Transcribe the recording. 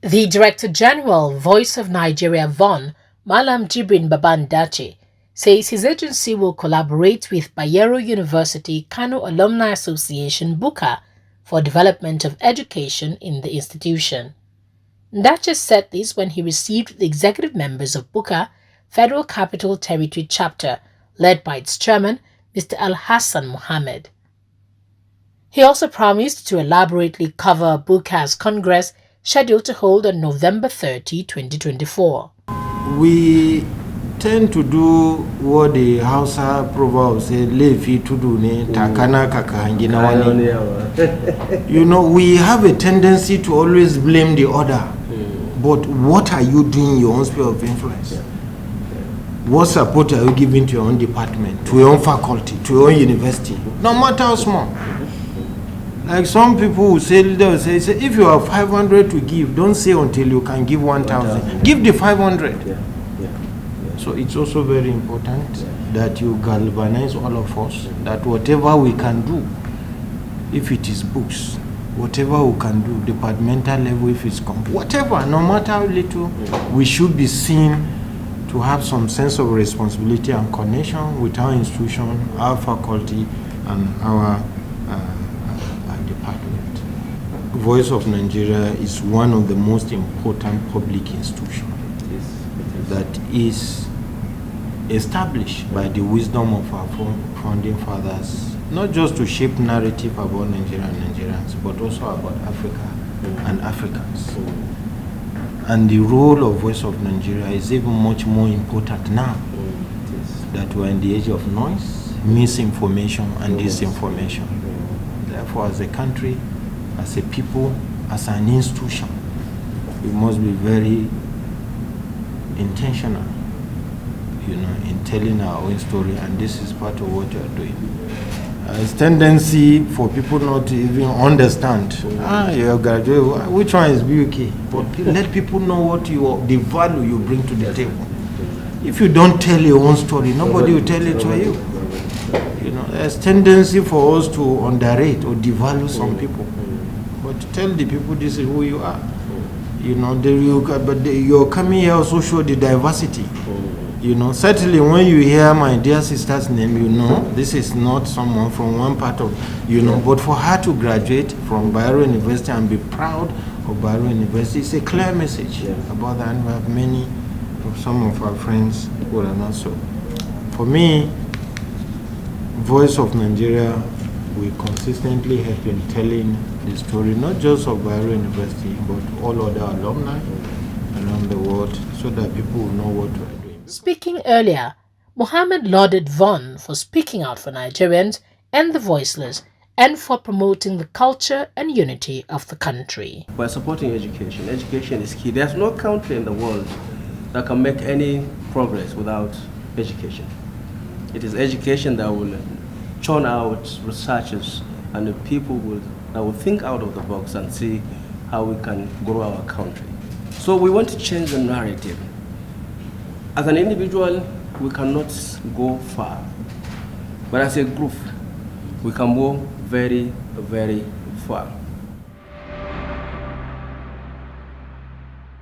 The Director General, Voice of Nigeria VON, Malam Jibrin Baba Ndace, says his agency will collaborate with Bayero University Kano Alumni Association BUKA for development of education in the institution. Ndace said this when he received the executive members of BUKA Federal Capital Territory Chapter, led by its chairman, Mr. Al-Hassan Mohammed. He also promised to elaborately cover BUKA's Congress scheduled to hold on November 30, 2024. We tend to do what the Hausa proverb says, "Lefi tudu ne takana kakahangina wani." You know, we have a tendency to always blame the other. But what are you doing in your own sphere of influence? What support are you giving to your own department, to your own faculty, to your own university? No matter how small. Like some people who say, if you have 500 to give, don't say until you can give 1,000. Give the 500. So it's also very important that you galvanize all of us, that whatever we can do, if it is books, whatever we can do, departmental level, if it's whatever, no matter how little, we should be seen to have some sense of responsibility and connection with our institution, our faculty, and our department. Voice of Nigeria is one of the most important public institutions that is established by the wisdom of our founding fathers, not just to shape narrative about Nigeria and Nigerians, but also about Africa and Africans. And the role of Voice of Nigeria is even much more important now that we're in the age of noise, misinformation, and disinformation. Therefore, as a country, as a people, as an institution, we must be very intentional, in telling our own story, and this is part of what you are doing. It's tendency for people not to even understand. You're graduate. Which one is BUK? But let people know the value you bring to the table. If you don't tell your own story, nobody will tell it for you. There's tendency for us to underrate or devalue some people, but to tell the people this is who you are. But your coming here also show the diversity. Certainly when you hear my dear sister's name, this is not someone from one part of, but for her to graduate from Bayero University and be proud of Bayero University, it's a clear message about that, and we have many of some of our friends who are not so. For me, Voice of Nigeria, we consistently have been telling the story, not just of Bayero University, but all other alumni around the world, so that people will know what we are doing. Speaking earlier, Mohammed lauded VON for speaking out for Nigerians and the voiceless and for promoting the culture and unity of the country. By supporting education, education is key. There's no country in the world that can make any progress without education. It is education that will churn out researchers and the people that will think out of the box and see how we can grow our country. So we want to change the narrative. As an individual, we cannot go far, but as a group, we can go very, very far.